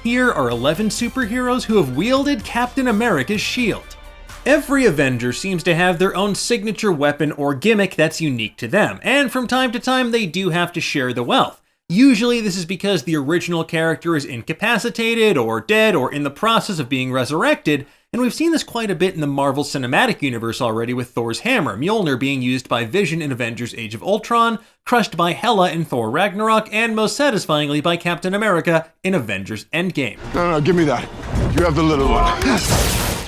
Here are 11 superheroes who have wielded Captain America's shield. Every Avenger seems to have their own signature weapon or gimmick that's unique to them, and from time to time they do have to share the wealth. Usually this is because the original character is incapacitated or dead or in the process of being resurrected, and we've seen this quite a bit in the Marvel Cinematic Universe already, with Thor's hammer, Mjolnir, being used by Vision in Avengers Age of Ultron, crushed by Hela in Thor Ragnarok, and most satisfyingly by Captain America in Avengers Endgame. No, give me that. You have the little one.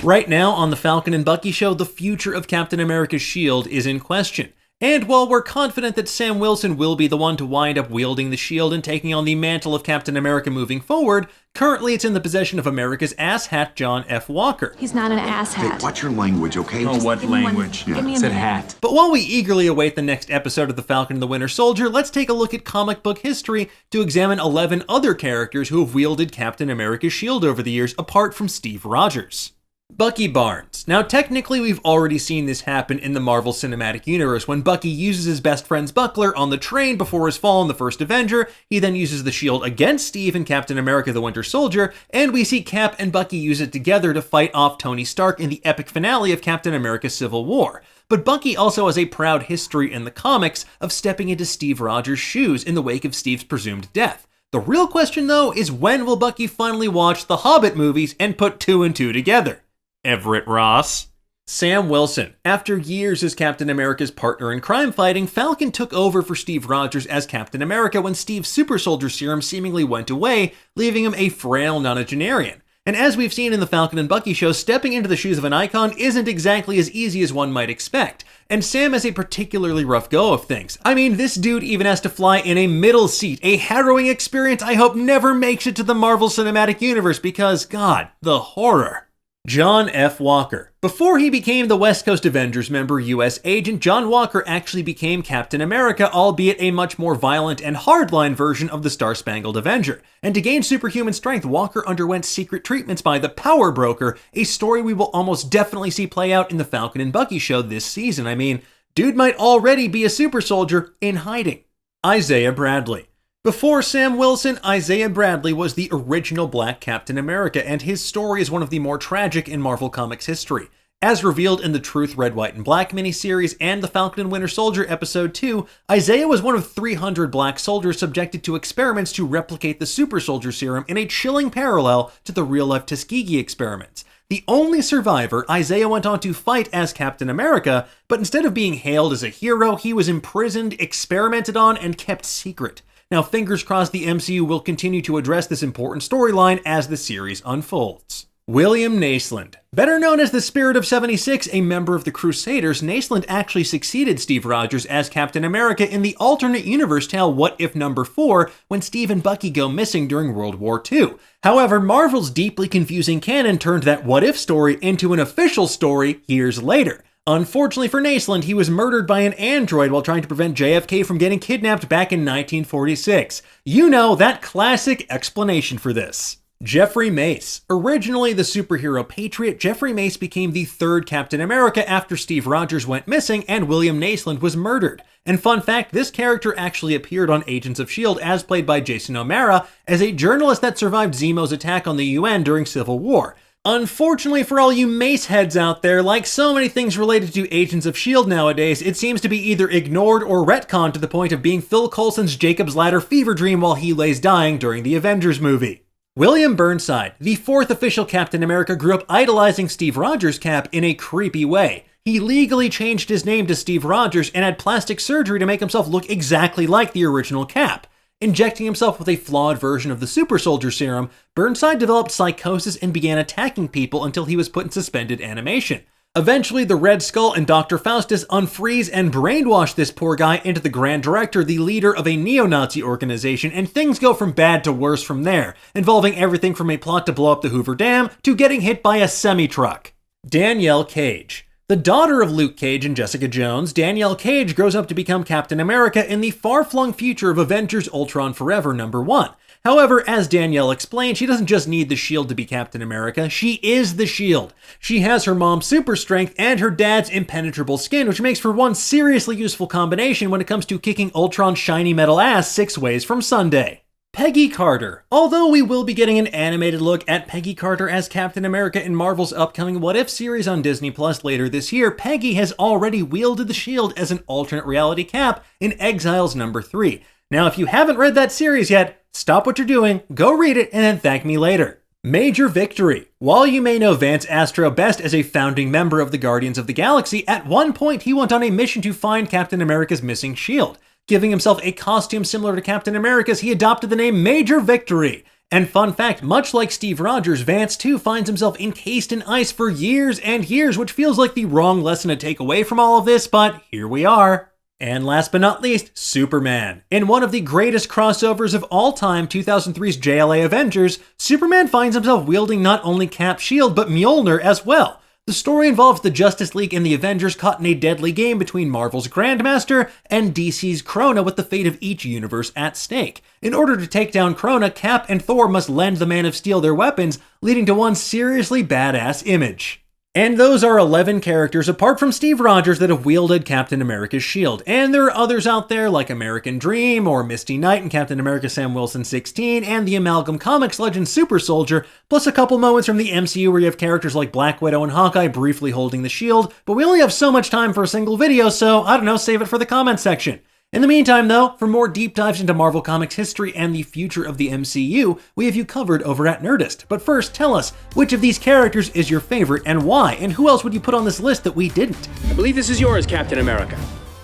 Right now on the Falcon and Bucky show, the future of Captain America's shield is in question. And while we're confident that Sam Wilson will be the one to wind up wielding the shield and taking on the mantle of Captain America moving forward, currently it's in the possession of America's asshat John F. Walker. He's not an asshat. Hey, watch your language, okay? Oh, what language? Give me a Said minute. hat. But while we eagerly await the next episode of The Falcon and the Winter Soldier, let's take a look at comic book history to examine 11 other characters who have wielded Captain America's shield over the years, apart from Steve Rogers. Bucky Barnes. Now technically we've already seen this happen in the Marvel Cinematic Universe when Bucky uses his best friend's buckler on the train before his fall in the first Avenger. He then uses the shield against Steve in Captain America the Winter Soldier, and we see Cap and Bucky use it together to fight off Tony Stark in the epic finale of Captain America Civil War. But Bucky also has a proud history in the comics of stepping into Steve Rogers' shoes in the wake of Steve's presumed death. The real question though is, when will Bucky finally watch the Hobbit movies and put 2 and 2 together? Everett Ross. Sam Wilson. After years as Captain America's partner in crime fighting, Falcon took over for Steve Rogers as Captain America when Steve's super soldier serum seemingly went away, leaving him a frail nonagenarian. And as we've seen in the Falcon and Bucky show, stepping into the shoes of an icon isn't exactly as easy as one might expect. And Sam has a particularly rough go of things. I mean, this dude even has to fly in a middle seat, a harrowing experience I hope never makes it to the Marvel Cinematic Universe because, God, the horror. John F. Walker. Before he became the West Coast Avengers member US agent, John Walker actually became Captain America, albeit a much more violent and hardline version of the Star-Spangled Avenger. And to gain superhuman strength, Walker underwent secret treatments by the Power Broker, a story we will almost definitely see play out in the Falcon and Bucky show this season. I mean, dude might already be a super soldier in hiding. Isaiah Bradley. Before Sam Wilson, Isaiah Bradley was the original Black Captain America, and his story is one of the more tragic in Marvel Comics history. As revealed in the Truth, Red, White, and Black miniseries and the Falcon and Winter Soldier Episode 2, Isaiah was one of 300 black soldiers subjected to experiments to replicate the super soldier serum in a chilling parallel to the real-life Tuskegee experiments. The only survivor, Isaiah went on to fight as Captain America, but instead of being hailed as a hero, he was imprisoned, experimented on, and kept secret. Now, fingers crossed the MCU will continue to address this important storyline as the series unfolds. William Naisland. Better known as the Spirit of 76, a member of the Crusaders, Naisland actually succeeded Steve Rogers as Captain America in the alternate universe tale What If Number 4, when Steve and Bucky go missing during World War II. However, Marvel's deeply confusing canon turned that What If story into an official story years later. Unfortunately for Naisland, he was murdered by an android while trying to prevent JFK from getting kidnapped back in 1946. You know, that classic explanation for this. Jeffrey Mace. Originally the superhero patriot, Jeffrey Mace became the third Captain America after Steve Rogers went missing and William Naisland was murdered. And fun fact, this character actually appeared on Agents of S.H.I.E.L.D. as played by Jason O'Mara as a journalist that survived Zemo's attack on the UN during Civil War. Unfortunately for all you Mace heads out there, like so many things related to Agents of S.H.I.E.L.D. nowadays, it seems to be either ignored or retconned to the point of being Phil Coulson's Jacob's Ladder fever dream while he lays dying during the Avengers movie. William Burnside, the fourth official Captain America, grew up idolizing Steve Rogers' Cap in a creepy way. He legally changed his name to Steve Rogers and had plastic surgery to make himself look exactly like the original Cap. Injecting himself with a flawed version of the super soldier serum, Burnside developed psychosis and began attacking people until he was put in suspended animation. Eventually, the Red Skull and Dr. Faustus unfreeze and brainwash this poor guy into the Grand Director, the leader of a neo-Nazi organization, and things go from bad to worse from there, involving everything from a plot to blow up the Hoover Dam to getting hit by a semi-truck. Danielle Cage. The daughter of Luke Cage and Jessica Jones, Danielle Cage grows up to become Captain America in the far-flung future of Avengers Ultron Forever #1. However, as Danielle explained, she doesn't just need the shield to be Captain America, she is the shield. She has her mom's super strength and her dad's impenetrable skin, which makes for one seriously useful combination when it comes to kicking Ultron's shiny metal ass 6 ways from Sunday. Peggy Carter. Although we will be getting an animated look at Peggy Carter as Captain America in Marvel's upcoming What If series on Disney Plus later this year, Peggy has already wielded the shield as an alternate reality Cap in Exiles #3. Now, if you haven't read that series yet, stop what you're doing, go read it, and then thank me later. Major victory. While you may know Vance Astro best as a founding member of the Guardians of the Galaxy, at one point he went on a mission to find Captain America's missing shield. Giving himself a costume similar to Captain America's, he adopted the name Major Victory. And fun fact, much like Steve Rogers, Vance too finds himself encased in ice for years and years, which feels like the wrong lesson to take away from all of this, but here we are. And last but not least, Superman. In one of the greatest crossovers of all time, 2003's JLA Avengers, Superman finds himself wielding not only Cap's shield, but Mjolnir as well. The story involves the Justice League and the Avengers caught in a deadly game between Marvel's Grandmaster and DC's Krona, with the fate of each universe at stake. In order to take down Krona, Cap and Thor must lend the Man of Steel their weapons, leading to one seriously badass image. And those are 11 characters apart from Steve Rogers that have wielded Captain America's shield. And there are others out there like American Dream or Misty Knight and Captain America Sam Wilson 16 and the Amalgam Comics legend Super Soldier, plus a couple moments from the MCU where you have characters like Black Widow and Hawkeye briefly holding the shield. But we only have so much time for a single video, so I don't know, save it for the comment section. In the meantime, though, for more deep dives into Marvel Comics history and the future of the MCU, we have you covered over at Nerdist. But first, tell us, which of these characters is your favorite and why? And who else would you put on this list that we didn't? I believe this is yours, Captain America.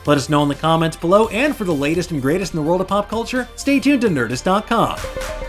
Let us know in the comments below, and for the latest and greatest in the world of pop culture, stay tuned to Nerdist.com.